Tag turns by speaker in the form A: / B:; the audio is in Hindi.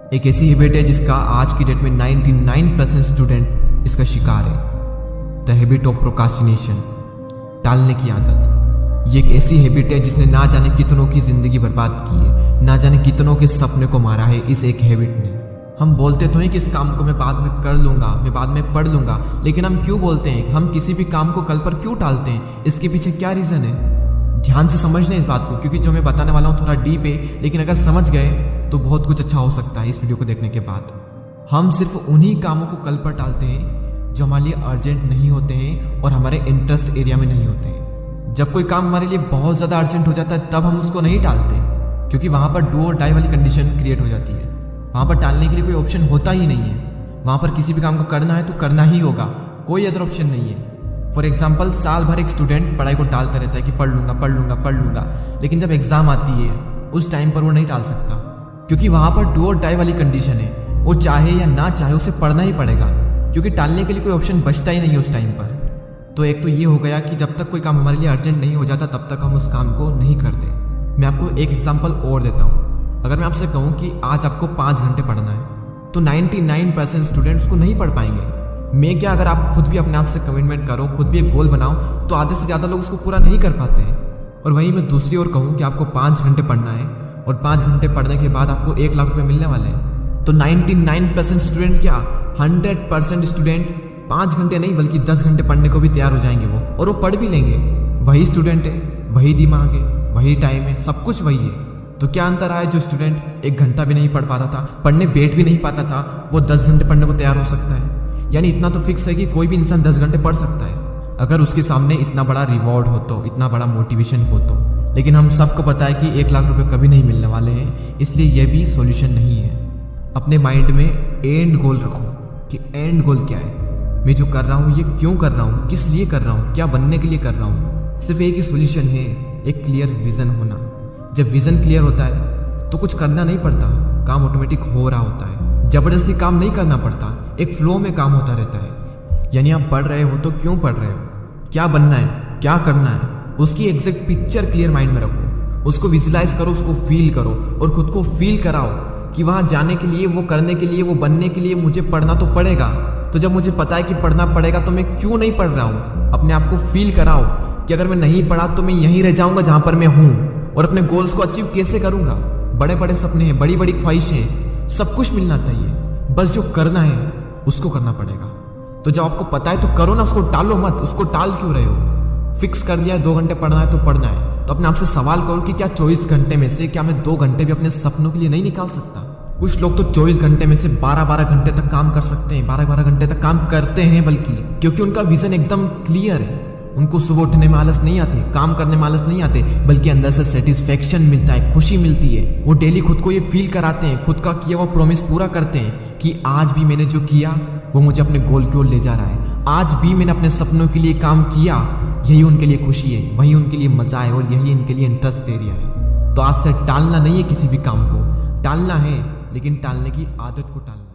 A: एक ऐसी हैबिट है जिसका आज की डेट में 99% स्टूडेंट इसका शिकार है। द हैबिट ऑफ प्रोक्रास्टिनेशन, टालने की आदत। ये एक ऐसी हैबिट है जिसने ना जाने कितनों की जिंदगी बर्बाद की है, ना जाने कितनों के सपने को मारा है इस एक हैबिट ने। हम बोलते तो हैं कि इस काम को मैं बाद में कर लूंगा, मैं बाद में पढ़ लूंगा, लेकिन हम क्यों बोलते हैं? हम किसी भी काम को कल पर क्यों टालते हैं? इसके पीछे क्या रीज़न है? ध्यान से समझना इस बात को, क्योंकि जो मैं बताने वाला हूँ थोड़ा डीप है, लेकिन अगर समझ गए तो बहुत कुछ अच्छा हो सकता है इस वीडियो को देखने के बाद। हम सिर्फ उन्हीं कामों को कल पर टालते हैं जो हमारे लिए अर्जेंट नहीं होते हैं और हमारे इंटरेस्ट एरिया में नहीं होते हैं। जब कोई काम हमारे लिए बहुत ज़्यादा अर्जेंट हो जाता है तब हम उसको नहीं टालते, क्योंकि वहाँ पर डू और डाई वाली कंडीशन क्रिएट हो जाती है। वहाँ पर टालने के लिए कोई ऑप्शन होता ही नहीं है। वहाँ पर किसी भी काम को करना है तो करना ही होगा, कोई अदर ऑप्शन नहीं है। फॉर एग्जाम्पल, साल भर एक स्टूडेंट पढ़ाई को टालता रहता है कि पढ़ लूंगा, लेकिन जब एग्जाम आती है उस टाइम पर वो नहीं टाल सकता, क्योंकि वहाँ पर डू और डाई वाली कंडीशन है। वो चाहे या ना चाहे उसे पढ़ना ही पड़ेगा, क्योंकि टालने के लिए कोई ऑप्शन बचता ही नहीं है उस टाइम पर। तो एक तो ये हो गया कि जब तक कोई काम हमारे लिए अर्जेंट नहीं हो जाता तब तक हम उस काम को नहीं करते। मैं आपको एक एग्जाम्पल और देता हूँ। अगर मैं आपसे कहूँ कि आज आपको 5 घंटे पढ़ना है तो 99% स्टूडेंट्स उसको नहीं पढ़ पाएंगे। मैं क्या, अगर आप खुद भी अपने आप से कमिटमेंट करो, खुद भी एक गोल बनाओ, तो आधे से ज़्यादा लोग उसको पूरा नहीं कर पाते हैं। और वहीं मैं दूसरी ओर कहूँ कि आपको 5 घंटे पढ़ना है और 5 घंटे पढ़ने के बाद आपको 1 लाख रुपये मिलने वाले हैं, तो 99% स्टूडेंट क्या, 100% स्टूडेंट 5 घंटे नहीं बल्कि 10 घंटे पढ़ने को भी तैयार हो जाएंगे वो, और वो पढ़ भी लेंगे। वही स्टूडेंट है, वही दिमाग है, वही टाइम है, सब कुछ वही है। तो क्या अंतर आया? जो स्टूडेंट 1 घंटा भी नहीं पढ़ पाता था, पढ़ने बैठ भी नहीं पाता था, वो 10 घंटे पढ़ने को तैयार हो सकता है। यानी इतना तो फिक्स है कि कोई भी इंसान 10 घंटे पढ़ सकता है, अगर उसके सामने इतना बड़ा रिवॉर्ड हो तो, इतना बड़ा मोटिवेशन हो तो। लेकिन हम सबको पता है कि 1 लाख रुपए कभी नहीं मिलने वाले हैं, इसलिए यह भी सॉल्यूशन नहीं है। अपने माइंड में एंड गोल रखो कि एंड गोल क्या है, मैं जो कर रहा हूँ ये क्यों कर रहा हूँ, किस लिए कर रहा हूँ, क्या बनने के लिए कर रहा हूँ। सिर्फ एक ही सॉल्यूशन है, एक क्लियर विजन होना। जब विजन क्लियर होता है तो कुछ करना नहीं पड़ता, काम ऑटोमेटिक हो रहा होता है। जबरदस्ती काम नहीं करना पड़ता, एक फ्लो में काम होता रहता है। यानी आप पढ़ रहे हो तो क्यों पढ़ रहे हो, क्या बनना है, क्या करना है, उसकी एग्जैक्ट पिक्चर क्लियर माइंड में रखो, उसको विजुलाइज करो, उसको फील करो और खुद को फील कराओ कि वहाँ जाने के लिए, वो करने के लिए, वो बनने के लिए मुझे पढ़ना तो पड़ेगा। तो जब मुझे पता है कि पढ़ना पड़ेगा तो मैं क्यों नहीं पढ़ रहा हूँ। अपने आप को फील कराओ कि अगर मैं नहीं पढ़ा तो मैं यहीं रह जाऊँगा जहाँ पर मैं हूँ, और अपने गोल्स को अचीव कैसे करूँगा। बड़े बड़े सपने हैं, बड़ी बड़ी ख्वाहिशें, सब कुछ मिलना चाहिए, बस जो करना है उसको करना पड़ेगा। तो जब आपको पता है तो करो ना, उसको टालो मत। उसको टाल क्यों रहे हो? फिक्स कर दिया है 2 घंटे पढ़ना है तो पढ़ना है, तो अपने आप से सवाल करो कि क्या 24 घंटे में से क्या मैं 2 घंटे भी अपने सपनों के लिए नहीं निकाल सकता? कुछ लोग तो 24 घंटे में से 12-12 घंटे तक काम कर सकते हैं, 12-12 घंटे तक काम करते हैं, बल्कि क्योंकि उनका विजन एकदम क्लियर है। उनको सुबह उठने में आलस नहीं आते, काम करने में आलस नहीं आते, बल्कि अंदर से सेटिस्फेक्शन मिलता है, खुशी मिलती है। वो डेली खुद को ये फील कराते हैं, खुद का किया हुआ प्रॉमिस पूरा करते हैं कि आज भी मैंने जो किया वो मुझे अपने गोल की ओर ले जा रहा है, आज भी मैंने अपने सपनों के लिए काम किया। यही उनके लिए खुशी है, वही उनके लिए मजा है और यही इनके लिए इंटरेस्ट एरिया है। तो आज से टालना नहीं है, किसी भी काम को टालना है, लेकिन टालने की आदत को टालना।